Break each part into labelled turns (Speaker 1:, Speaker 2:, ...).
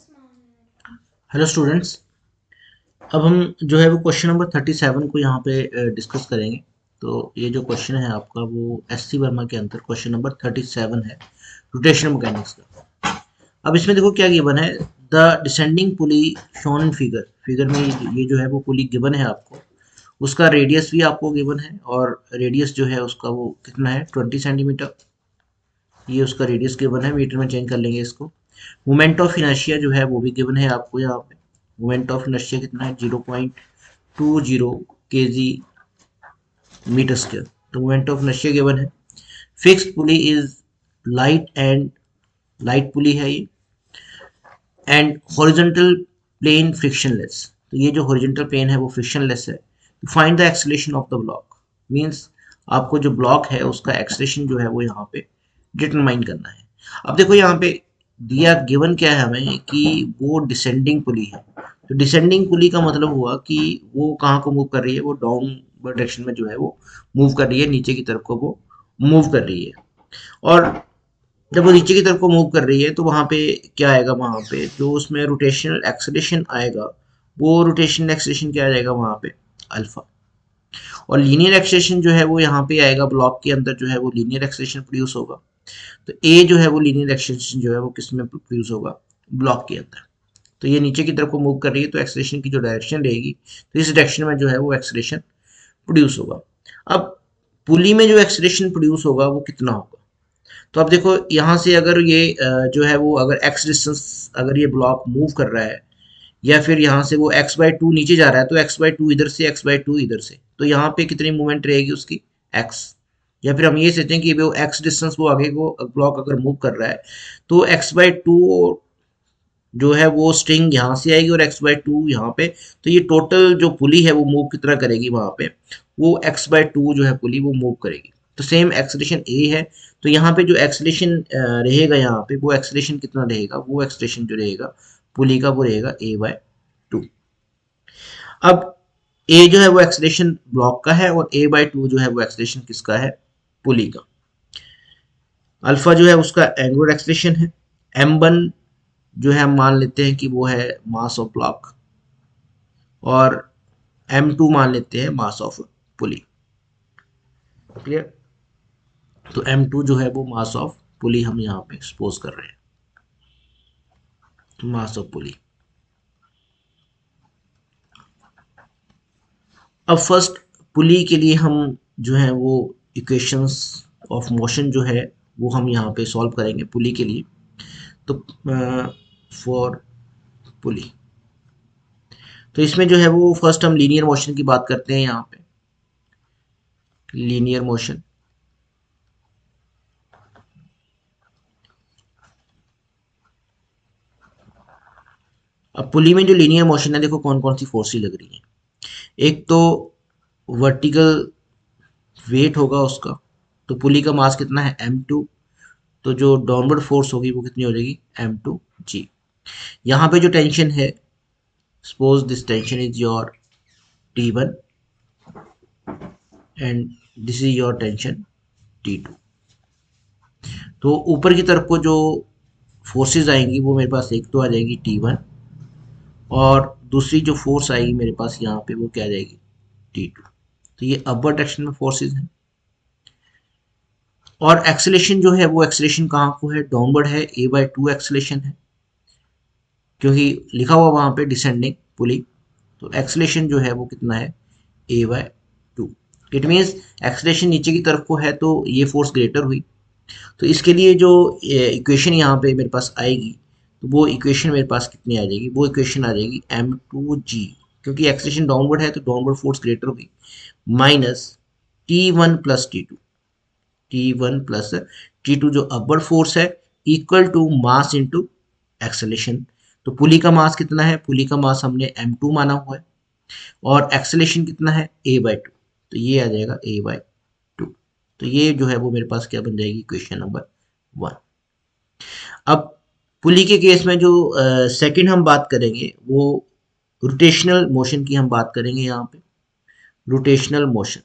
Speaker 1: Hello students. अब हम जो है वो क्वेश्चन नंबर 37 को यहाँ पे डिस्कस करेंगे। तो ये जो क्वेश्चन है आपका वो एससी वर्मा के अंदर क्वेश्चन नंबर 37 है, रोटेशनल मैकेनिक्स का। अब इसमें देखो क्या गिवन है, the descending pulley shown in figure. Figure में ये जो है वो पुली गिवन है आपको, उसका रेडियस भी आपको गिवन है और रेडियस जो है उसका वो कितना है 20 सेंटीमीटर। ये उसका रेडियस गिवन है, मीटर में चेंज कर लेंगे इसको। मोमेंट ऑफ इनर्शिया जो है वो भी गिवन है आपको यहाँ पे। मोमेंट ऑफ इनर्शिया कितना है 0.20 kg मीटर स्क्वायर। तो मोमेंट ऑफ इनर्शिया गिवन है। Fixed pulley is light and light pulley है ये, एंड हॉरिजॉन्टल प्लेन फ्रिक्शनलेस। तो ये जो हॉरिजॉन्टल प्लेन है वो फ्रिक्शनलेस है। Find the acceleration of the block, means आपको जो ब्लॉक है उसका एक्सेलरेशन जो है वो यहाँ पे डिटरमाइन करना है। अब देखो यहाँ पे दिया गिवन क्या है हमें कि वो डिसेंडिंग पुली है। तो डिसेंडिंग पुली का मतलब हुआ कि वो कहाँ को मूव कर रही है, वो डाउनवर्ड डायरेक्शन में जो है वो मूव कर रही है, नीचे की तरफ को वो मूव कर रही है। और जब वो नीचे की तरफ को मूव कर रही है तो वहां पे क्या आएगा, वहां पे जो उसमें रोटेशनल एक्सेलरेशन आएगा वो रोटेशनल एक्सेलरेशन क्या आ जाएगा वहां पे अल्फा। और लीनियर एक्सेलरेशन जो है वो यहाँ पे आएगा, ब्लॉक के अंदर जो है वो लीनियर एक्सेलरेशन प्रोड्यूस होगा। तो ए जो है वो लीनियर एक्सेलरेशन जो है वो किस में प्रोड्यूस होगा, ब्लॉक के अंदर। तो ये नीचे की तरफ को मूव कर रही है तो एक्सेलरेशन की जो डायरेक्शन रहेगी तो इस डायरेक्शन में जो है वो एक्सेलरेशन प्रोड्यूस होगा। अब पुली में जो एक्सेलरेशन प्रोड्यूस होगा वो कितना होगा। तो अब देखो यहाँ से अगर ये जो है वो अगर एक्स डिस्टेंस अगर ये ब्लॉक मूव कर रहा है या फिर यहाँ से वो x/2 नीचे जा रहा है तो x/2 इधर से x/2 इधर से, तो यहाँ पे कितनी मूवमेंट रहेगी उसकी x। या फिर हम ये सोचें कि वो x डिस्टेंस वो आगे को ब्लॉक अगर मूव कर रहा है तो x/2 जो है वो स्ट्रिंग यहाँ से आएगी और x/2 यहाँ पे। तो ये टोटल जो पुली है वो मूव कितना करेगी वहां पे, वो x/2 जो है पुली वो मूव करेगी। तो सेम एक्सेलरेशन a है, तो यहाँ पे जो एक्सेलरेशन रहेगा यहाँ पे वो एक्सेलरेशन कितना रहेगा, वो एक्सेलरेशन जो रहेगा पुली का वो रहेगा a/2। अब a जो है वो एक्सेलरेशन ब्लॉक का है और a/2 जो है वो एक्सेलरेशन किसका है, पुली का। अल्फा जो है उसका एंगुलर एक्सेलरेशन है। m1 जो है हम मान लेते हैं कि वो है मास ऑफ ब्लॉक, और m2 मान लेते हैं मास ऑफ पुली। क्लियर। तो m2 जो है वो मास ऑफ पुली हम यहाँ पे एक्सपोज कर रहे हैं, मास ऑफ पुली। अब फर्स्ट पुली के लिए हम जो है वो इक्वेशंस ऑफ मोशन जो है वो हम यहाँ पे सॉल्व करेंगे पुली के लिए। तो फॉर पुली, तो इसमें जो है वो फर्स्ट हम लीनियर मोशन की बात करते हैं यहाँ पे, लीनियर मोशन। अब पुली में जो लीनियर मोशन है देखो कौन कौन सी फोर्सेस लग रही हैं। एक तो वर्टिकल वेट होगा उसका, तो पुली का मास कितना है m2। तो जो डाउनवर्ड फोर्स होगी वो कितनी हो जाएगी m2g। यहाँ पे जो टेंशन है, suppose this tension is your T1 and this is your tension T2। तो ऊपर की तरफ को जो फोर्सेस आएंगी वो मेरे पास एक तो आ जाएगी T1, और दूसरी जो फोर्स आएगी मेरे पास यहाँ पे वो क्या आ जाएगी T2। तो ये अपर डायरेक्शन में फोर्सेस हैं। और एक्सेलेरेशन जो है वो एक्सेलेरेशन कहाँ को है, डाउनवर्ड है, a/2 एक्सेलेरेशन है, क्योंकि लिखा हुआ वहां पे डिसेंडिंग पुली। तो एक्सेलेरेशन जो है वो कितना है a/2। इट मीन्स एक्सेलेरेशन नीचे की तरफ को है तो ये फोर्स ग्रेटर हुई। तो इसके लिए जो इक्वेशन यहाँ पे मेरे पास आएगी तो वो इक्वेशन मेरे पास कितनी आ जाएगी, वो इक्वेशन आ जाएगी m2g, क्योंकि एक्सेलेरेशन डाउनवर्ड है तो डाउनवर्ड फोर्स ग्रेटर होगी, माइनस T1 जो अपवर्ड फोर्स है equal to mass into acceleration. तो पुली का मास कितना है, पुली का मास हमने m2 माना हुआ है, और एक्सेलेरेशन कितना है a/2। तो ये आ जाएगा a/2। तो ये जो है वो मेरे पास क्या बन जाएगी, इक्वेशन नंबर 1। अब पुली के केस में जो सेकंड हम बात करेंगे वो रोटेशनल मोशन की हम बात करेंगे यहाँ पे। Rotational motion,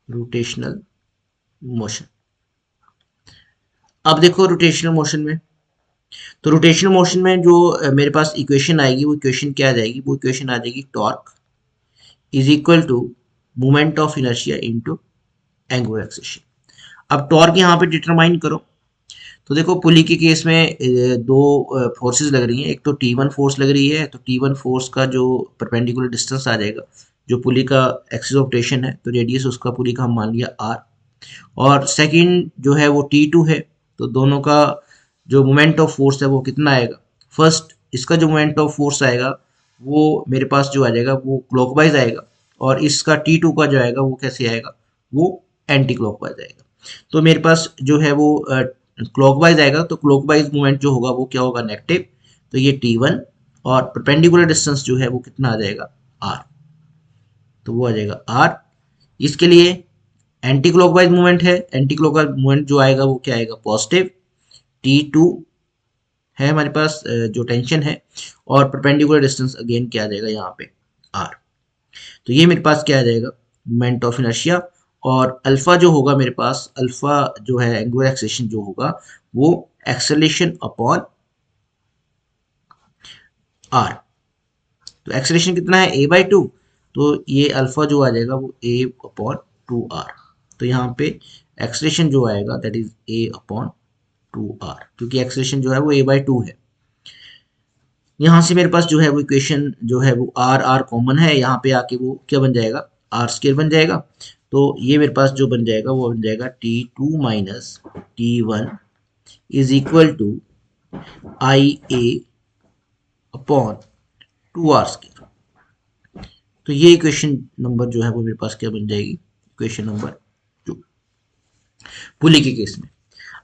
Speaker 1: rotational motion. अब देखो रोटेशनल मोशन में तो रोटेशनल मोशन में जो मेरे पास इक्वेशन आएगी वो इक्वेशन क्या आ जाएगी, वो इक्वेशन आ जाएगी torque is equal to moment of inertia into angular acceleration. अब टॉर्क यहाँ पे डिटरमाइन करो। तो देखो पुली के केस में दो फोर्सेस लग रही हैं, एक तो T1 फोर्स लग रही है, तो T1 फोर्स का जो परपेंडिकुलर डिस्टेंस आ जाएगा, जो पुली का एक्सिस ऑफ रोटेशन है, तो रेडियस उसका पुली का हम मान लिया r, और सेकंड जो है वो T2 है। तो दोनों का जो मोमेंट ऑफ फोर्स है वो कितना आएगा, फर्स्ट इसका जो मोमेंट ऑफ फोर्स आएगा वो मेरे पास जो आ जाएगा वो क्लॉकवाइज आएगा, और इसका T2 का जो आएगा वो कैसे आएगा, वो एंटी क्लॉकवाइज आएगा। तो मेरे पास जो है वो क्लॉकवाइज आएगा, तो क्लॉकवाइज मूवमेंट जो होगा वो क्या होगा, नेगेटिव। तो ये T1 और परपेंडिकुलर डिस्टेंस जो है वो कितना आ जाएगा, r, तो वो आ जाएगा r। इसके लिए एंटी क्लॉकवाइज मूवमेंट है, एंटी क्लॉकवाइज मूवमेंट जो आएगा वो क्या आएगा, पॉजिटिव। T2 है हमारे पास जो टेंशन है, और परपेंडिकुलर डिस्टेंस अगेन क्या आ जाएगा यहाँ पे, r। तो ये मेरे पास क्या आ जाएगा, मोमेंट ऑफ इनर्शिया, और अल्फा जो होगा मेरे पास, अल्फा जो है एंगुलर एक्सेलरेशन जो होगा वो एक्सेलरेशन अपॉन r। तो एक्सेलरेशन कितना है, a/2, तो ये अल्फा जो आ जाएगा वो a/2r। तो यहाँ पे एक्सेलरेशन जो आएगा दैट इज a/2r, क्योंकि एक्सेलरेशन जो है वो a/2 है। यहाँ से मेरे पास जो है वो इक्वेशन जो है वो आर आर कॉमन है, यहाँ पे आके वो क्या बन जाएगा, r² बन जाएगा। तो ये मेरे पास जो बन जाएगा वो बन जाएगा T2 minus T1 is equal to IA upon 2r²। तो ये इक्वेशन नंबर जो है वो मेरे पास क्या बन जाएगी, इक्वेशन नंबर 2 पुली के केस में।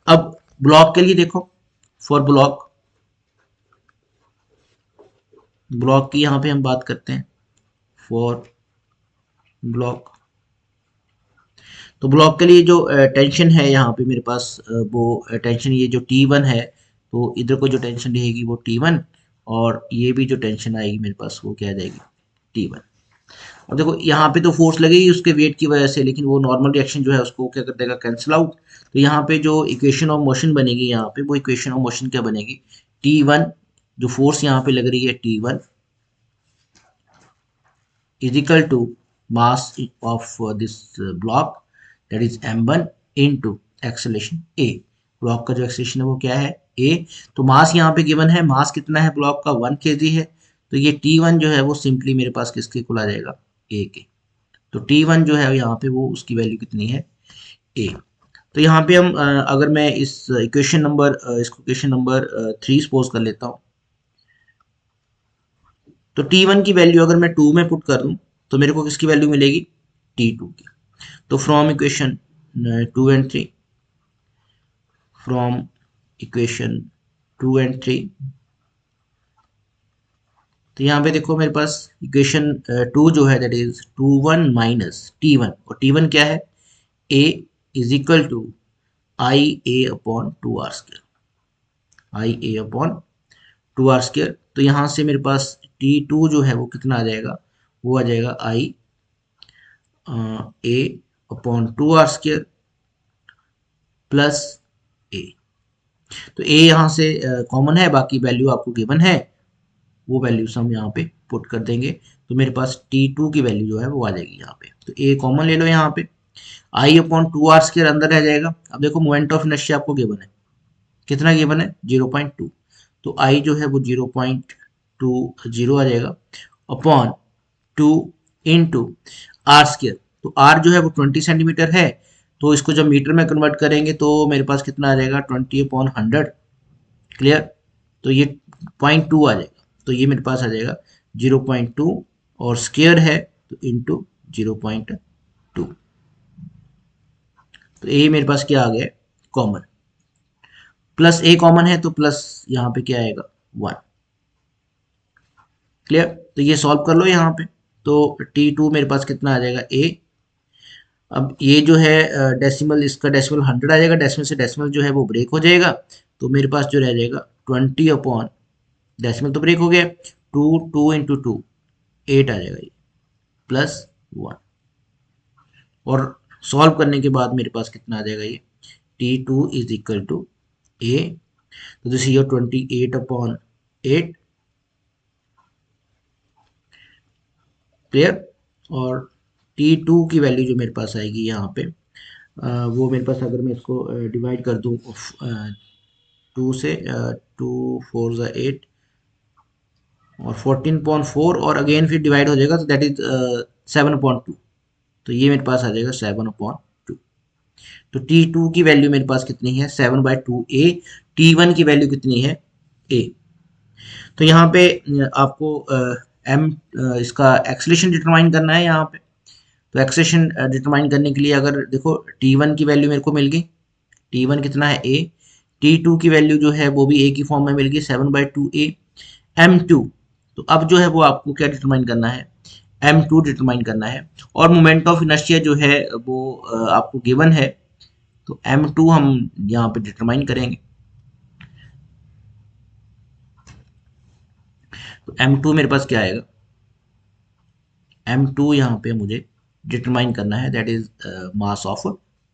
Speaker 1: अब ब्लॉक के लिए देखो, फॉर ब्लॉक, ब्लॉक की यहाँ पे हम बात करते हैं, फॉर ब्लॉक। तो ब्लॉक के लिए जो टेंशन है यहाँ पे मेरे पास वो टेंशन ये जो T1 है, तो इधर को जो टेंशन रहेगी वो T1, और ये भी जो टेंशन आएगी मेरे पास वो क्या आ जाएगी, T1। अब देखो यहाँ पे तो फोर्स लगेगी उसके वेट की वजह से, लेकिन वो नॉर्मल रिएक्शन जो है उसको क्या कर देगा, कैंसिल आउट। तो यहाँ पे जो इक्वेशन ऑफ मोशन बनेगी, यहाँ पे वो इक्वेशन ऑफ मोशन क्या बनेगी, T1 जो फोर्स यहाँ पे लग रही है T1 is equal to mass of this block, that is m1 into acceleration a। Block का जो एक्सेलरेशन है वो क्या है, a। तो मास यहाँ पे गिवन है, मास कितना है ब्लॉक का, 1 kg है। तो ये T1 जो है वो सिंपली मेरे पास किसके इक्वल आ जाएगा, a के। तो T1 जो है यहाँ पे वो उसकी वैल्यू कितनी है, a। तो यहाँ पे हम अगर मैं इस इक्वेशन नंबर इसको इक्वेशन नंबर 3 सपोज कर लेता हूँ, तो T1 की वैल्यू अगर मैं 2 में पुट कर दूं तो मेरे को किसकी वैल्यू मिलेगी, T2 की। तो from equation 2 and 3, from equation 2 and 3, तो यहाँ पे देखो मेरे पास इक्वेशन 2 जो है दैट इज 2 1 माइनस T1, और T1 क्या है, A is equal to IA upon 2r², IA upon 2r²। तो यहाँ से मेरे पास T2 जो है वो कितना आ जाएगा, वो आ जाएगा A upon 2r² plus A। तो A यहाँ से कॉमन है, बाकी वैल्यू आपको गिवन है, वो वैल्यूज हम यहाँ पे पुट कर देंगे। तो मेरे पास T2 की वैल्यू जो है वो आ जाएगी यहाँ पे। तो A कॉमन ले लो यहाँ पे, I अपॉन 2r² अंदर रह जाएगा। अब देखो मोमेंट ऑफ इनर्शिया आपको गिवन है, कितना गिवन है, 0.2। तो I जो है वो 0.20 आ जाएगा अपॉन 2 इंटू r²। तो r जो है वो 20 सेंटीमीटर है, तो इसको जब मीटर में कन्वर्ट करेंगे तो मेरे पास कितना आ जाएगा, 20/100। क्लियर। तो ये 0.2 आ जाएगा, तो ये मेरे पास आ जाएगा 0.2, और स्क्वायर है तो इंटू 0.2। तो ये मेरे पास क्या आ गया, कॉमन। प्लस ए कॉमन है तो प्लस यहाँ पे क्या आएगा, 1। क्लियर। तो ये सॉल्व कर लो यहाँ पे, तो T2 मेरे पास कितना आ जाएगा, A। अब ये जो है डेसिमल, इसका डेसिमल 100 आ जाएगा, डेसिमल से डेसिमल जो है वो ब्रेक हो जाएगा। तो मेरे पास जो रह जाएगा 20 अपॉन, डेसिमल तो ब्रेक हो गया, 2 इंटू 2 8 आ जाएगा ये, प्लस 1। और सॉल्व करने के बाद मेरे पास कितना आ जाएगा, ये T2 is equal to A तो दिस इज योर 28/8 क्लियर। और T2 की वैल्यू जो मेरे पास आएगी यहाँ पे वो मेरे पास अगर मैं इसको डिवाइड कर दूँ 2 से 2 4 8 और 14/4 और अगेन फिर डिवाइड हो जाएगा तो दैट इज 7/2। तो ये मेरे पास आ जाएगा 7/2। तो T2 की वैल्यू मेरे पास कितनी है 7/2a। T1 की वैल्यू कितनी है a। तो यहाँ पे आपको m इसका एक्सेलेरेशन डिटरमाइन करना है यहाँ पे। तो एक्सेलेरेशन डिटरमाइन करने के लिए अगर देखो T1 की वैल्यू मेरे को मिल गई। T1 कितना है a। T2 की वैल्यू जो है वो भी a की फॉर्म में मिल गई 7/2a। M2 तो अब जो है वो आपको क्या डिटरमाइन करना है M2 डिटरमाइन करना है। और मोमेंट ऑफ इनर्शिया जो है वो आपको गिवन है। तो M2 हम यहाँ पे डिटरमाइन करेंगे। तो M2 मेरे पास क्या आएगा M2 यहाँ पे मुझे डिटरमाइन करना है that is mass of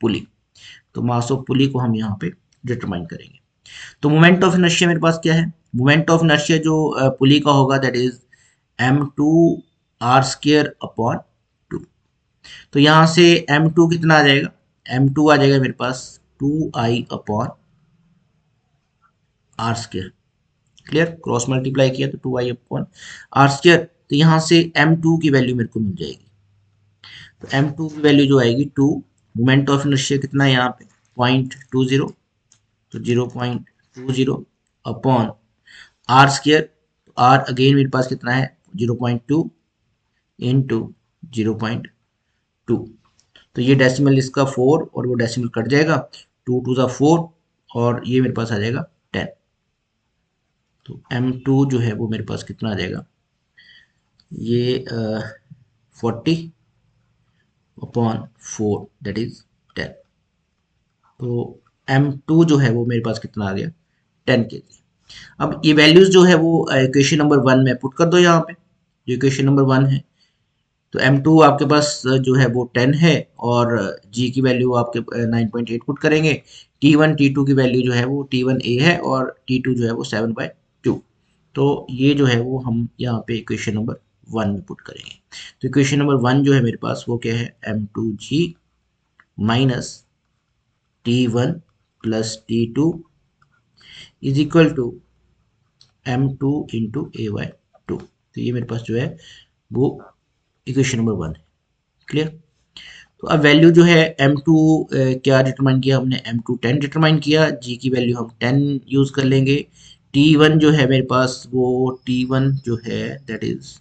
Speaker 1: pulley. तो मास ऑफ पुली को हम यहाँ पे डिटरमाइन करेंगे। तो मोमेंट ऑफ इनर्शिया मेरे पास क्या है मोमेंट ऑफ इनर्शिया जो पुली का होगा दैट इज M2r²/2। तो यहाँ से M2 कितना आ जाएगा M2 आ जाएगा मेरे पास 2i/r²। क्लियर क्क्रॉस मल्टीप्लाई किया तो 2i/r²। तो यहाँ से M2 की वैल्यू मेरे को मिल जाएगी। तो M2 की वैल्यू जो आएगी 2। मोमेंट ऑफ इनर्शिया कितना है यहाँ पे 0.20। तो 0.20 अपॉन r²। r अगेन मेरे पास कितना है 0.2 इंटू 0.2। तो ये डेसिमल इसका 4 और वो डेसिमल कट जाएगा 2 2 4 और ये मेरे पास आ जाएगा 10। तो M2 जो है वो मेरे पास कितना आ जाएगा ये 40/4 दैट इज 10। तो M2 जो है वो मेरे पास कितना आ गया 10 kg। अब ये वैल्यूज जो है वो इक्वेशन नंबर 1 में पुट कर दो यहाँ पे जो इक्वेशन नंबर 1 है। तो M2 आपके पास जो है वो 10 है और G की वैल्यू आपके 9.8 पुट करेंगे। T1 T2 की वैल्यू जो है वो T1a है और T2 जो है वो 7/2। तो ये जो है वो हम यहाँ पे इक्वेशन नंबर 1 में पुट करेंगे। तो इक्वेशन नंबर 1 जो है मेरे पास वो क्या है M2G minus T1 plus T2 is equal to M2 into A/2। तो ये मेरे पास जो है वो इक्वेशन नंबर 1 है। क्लियर। तो अब वैल्यू जो है M2 क्या डिटरमाइन किया हमने M2 10 डिटरमाइन किया। G की वैल्यू हम 10 यूज कर लेंगे। T1 जो है मेरे पास वो T1 जो है दैट इज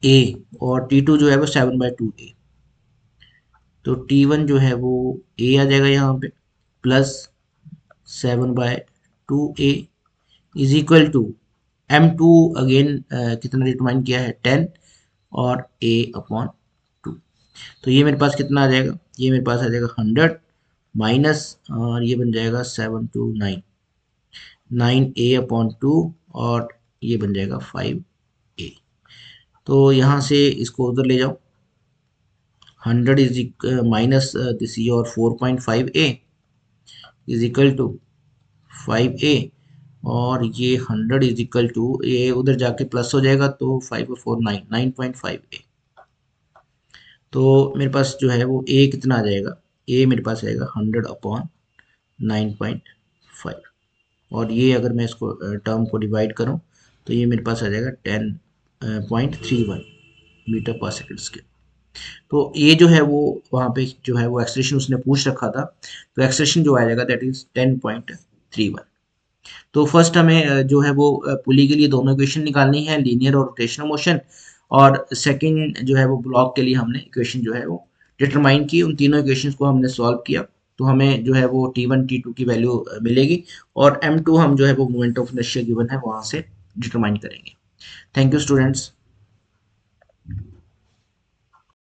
Speaker 1: A और T2 जो है वो 7/2a। तो T1 जो है वो A आ जाएगा यहाँ पे plus 7/2a is equal to M2 again कितना डिटरमाइन किया है 10 और A/2। तो ये मेरे पास कितना आ जाएगा ये मेरे पास आ जाएगा 100 माइनस और ये बन जाएगा 7 2 9 9a/2 और ये बन जाएगा 5a। तो यहाँ से इसको उधर ले जाओ 100 is minus this your 4.5a is equal to 5a और ये 100 इज इक्वल टू ये उधर जाके प्लस हो जाएगा तो 5 और 4 9 9.5a। तो मेरे पास जो है वो a कितना आ जाएगा a मेरे पास आएगा 100/9.5 और ये अगर मैं इसको टर्म को डिवाइड करूं तो ये मेरे पास आ जाएगा 10.31 मीटर पर सेकेंड स्क्वायर। तो ये जो है वो वहाँ पे जो है वो एक्सप्रेशन उसने पूछ रखा था। तो एक्सप्रेशन जो आ जाएगा दैट इज 10.31। तो फर्स्ट हमें जो है वो पुली के लिए दोनों इक्वेशन निकालनी है लीनियर और रोटेशनल मोशन। और सेकंड जो है वो ब्लॉक के लिए हमने इक्वेशन जो है वो डिटरमाइन की। उन तीनों इक्वेशंस को हमने सॉल्व किया तो हमें जो है वो T1 T2 की वैल्यू मिलेगी और M2 हम जो है वो मोमेंट ऑफ इनर्शिया गिवन है वहाँ से डिटरमाइन करेंगे। Thank you students.